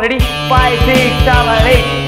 Ready 5 6 7 8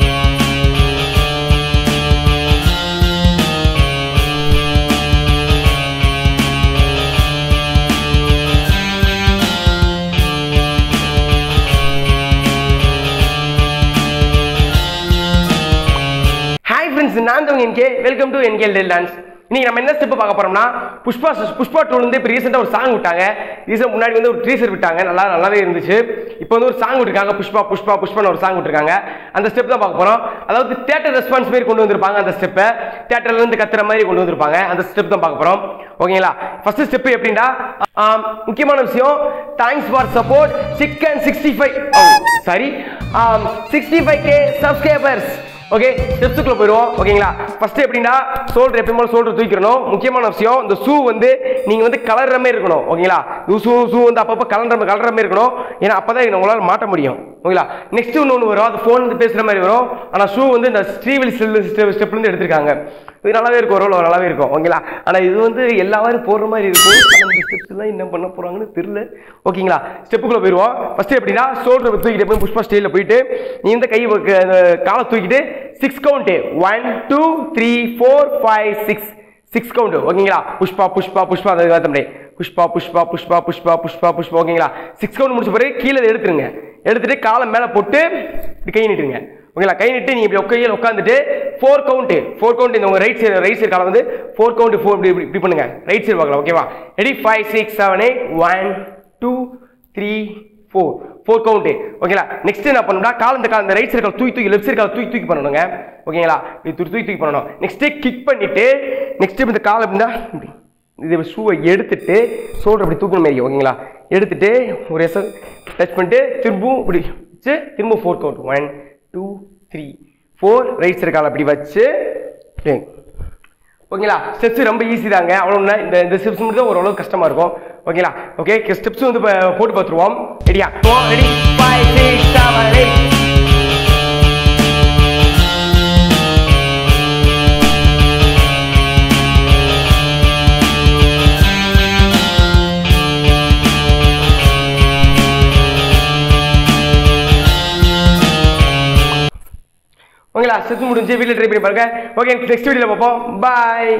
நான் தான் NK welcome to NK Little Dance. இன்னைக்கு நம்ம என்ன ஸ்டெப் பார்க்க போறோம்னா புஷ்பா 2 வந்து இப்போ ரீசெண்டா ஒரு சாங் விட்டாங்க. ரீசெண்டா முன்னாடி வந்து ஒரு டீசர் விட்டாங்க. நல்லாவே இருந்துச்சு. இப்போ வந்து ஒரு சாங் விட்டுருக்காங்க. புஷ்பான்னு ஒரு சாங் விட்டுருக்காங்க. அந்த ஸ்டெப் தான் பார்க்க போறோம். அதாவது தியேட்டர் ரெஸ்பான்ஸ் மாதிரி கொண்டு வந்திருப்பாங்க. அந்த ஸ்டெப்பை தியேட்டர்ல இருந்து கத்துற மாதிரி கொண்டு வந்திருப்பாங்க. அந்த ஸ்டெப் தான் பார்க்க போறோம். ஓகேங்களா? ஃபர்ஸ்ட் ஸ்டெப் எப்படின்னா முக்கியமான விஷயம் thanks for support 65k subscribers. Okay ஸ்டெப்ஸுக்குள்ள போயிடுவோம். ஓகேங்களா? ஃபர்ஸ்ட் எப்படின்னா ஷோல்டர் எப்பயும் ஷோல்டர் தூக்கிடணும். முக்கியமான விஷயம் இந்த ஷூ வந்து நீங்க வந்து கலர்ற மாதிரி இருக்கணும். ஓகேங்களா? ஷூ வந்து அப்பப்போ கலர்ற மாதிரி இருக்கணும். ஏன்னா அப்பதான் உங்களால் மாட்ட முடியும். ஓகேங்களா? நெக்ஸ்ட் ஒன்று வரும். அது ஃபோன் வந்து பேசுற மாதிரி வரும். ஆனால் ஷூ வந்து இந்த ஸ்ரீவில் ஸ்டெப்ல இருந்து எடுத்திருக்காங்க. இது நல்லாவே இருக்கும். ஒரு நல்லாவே இருக்கும். ஓகேங்களா? ஆனால் இது வந்து எல்லாரும் போடுற மாதிரி இருக்கும். இந்த ஸ்டெப்ஸ் எல்லாம் என்ன பண்ண போறாங்கன்னு தெரியல. ஓகேங்களா? ஸ்டெப்புக்குள்ள போயிடுவோம். ஃபர்ஸ்ட் எப்படின்னா ஷோல்டர் தூக்கிட்டு போய் புஷ்பா ஸ்டைல போயிட்டு நீ இந்த கை காலை தூக்கிட்டு 6 கவுண்ட் 1 2 3 4 5 6 கவுண்ட். ஓகேங்களா? புஷ்பா அந்த புஷ்பா. ஓகேங்களா? 6 கவுண்ட் முடிச்ச பிறகு கீழே எடுத்துட்டு காலை மேல போட்டு இப்படி கை நீட்டுங்க. ஓகேங்களா? கை நீட்டு நீங்க இப்படி கையில் உட்காந்துட்டு 4 கவுண்ட் இந்த உங்க ரைட் சைடு காலை வந்து 4 கவுண்ட் இப்படி பண்ணுங்க. ரைட் சைடு பார்க்கலாம். ஓகேவா? Ready 5 6 7 8 1 2 3 4 count. ஓகேங்களா? நெக்ஸ்ட் என்ன பண்ணணும்னா இந்த ரைட் சைடு கால் தூக்கி லெஃப்ட் சைடு கால் தூக்கி பண்ணணுங்க. ஓகேங்களா? இது தூக்கி பண்ணணும். நெக்ஸ்ட் கிக் பண்ணிட்டு நெக்ஸ்ட் இந்த கால் அப்படின்னா இது ஷூவை எடுத்துட்டு ஷோல்டர் அப்படி தூக்கணும் மாதிரி. ஓகேங்களா? எடுத்துட்டு ஒரு எஸ் டச் பண்ணிட்டு திரும்பவும் இப்படி வச்சு திரும்ப 4 கவுண்ட் 1 2 3 4 ரைட் சைடு கால் அப்படி வச்சு. ஓகேங்களா? ஸ்டெப்ஸ் ரொம்ப ஈஸி தாங்க. அவ்வளோ இந்த ஸ்டெப்ஸ் மட்டும் தான் ஓரளவு கஷ்டமா இருக்கும். ஓகேங்களா? ஓகே ஸ்டெப்ஸ் வந்து போட்டு பார்த்துருவோம். ரெடியா? ரெடி 5 6 7 8 ஓகேங்களா? ஸ்டெப்ஸ் முடிஞ்சு வீட்டில் ட்ரை பண்ணி பாருங்க. ஓகே நெக்ஸ்ட் வீடியோவில் பார்ப்போம். பாய்.